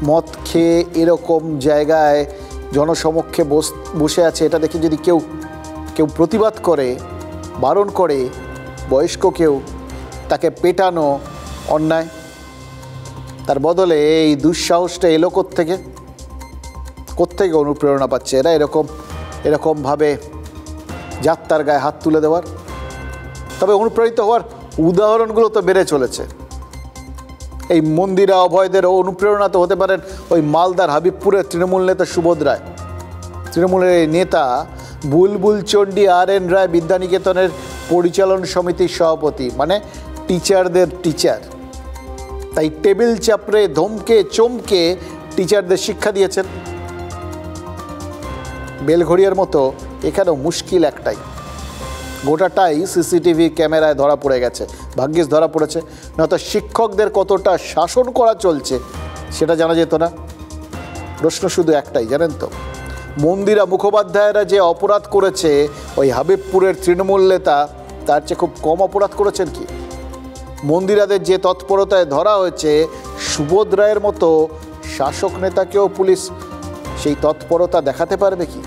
মদ খেয়ে এরকম জায়গায় জনসমক্ষে বসে আছে, এটা দেখে যদি কেউ কেউ প্রতিবাদ করে, বারণ করে, বয়স্ক কেউ, তাকে পেটানো অন্যায়। তার বদলে এই দুঃসাহসটা এলো কোত্থেকে অনুপ্রেরণা পাচ্ছে এরা এরকমভাবে যাত্রার গায়ে হাত তুলে দেওয়ার? তবে অনুপ্রাণিত হওয়ার উদাহরণগুলো তো বেড়ে চলেছে। এই মন্দিরা অভয়দের অনুপ্রেরণা তো হতে পারেন ওই মালদার হাবিবপুরের তৃণমূল নেতা সুবোধ রায়। তৃণমূলের এই নেতা বুলবুল চণ্ডী RN রায় বিদ্যানিকেতনের পরিচালন সমিতির সভাপতি, মানে টিচারদের টিচার। তাই টেবিল চাপড়ে ধমকে চমকে টিচারদের শিক্ষা দিয়েছেন। বেলঘড়িয়ার মতো এখানেও মুশকিল একটাই, গোটাটাই CCTV ক্যামেরায় ধরা পড়ে গেছে। ভাগ্যিস ধরা পড়েছে, নয়তো শিক্ষকদের কতটা শাসন করা চলছে সেটা জানা যেত না। প্রশ্ন শুধু একটাই, জানেন তো, মন্দিরা মুখোপাধ্যায়রা যে অপরাধ করেছে ওই হাবিবপুরের তৃণমূল নেতা তার চেয়ে খুব কম অপরাধ করেছেন কি? মন্দিরাদের যে তৎপরতায় ধরা হয়েছে, সুবোধ রায়ের মতো শাসক নেতাকেও পুলিশ সেই তৎপরতা দেখাতে পারবে কি?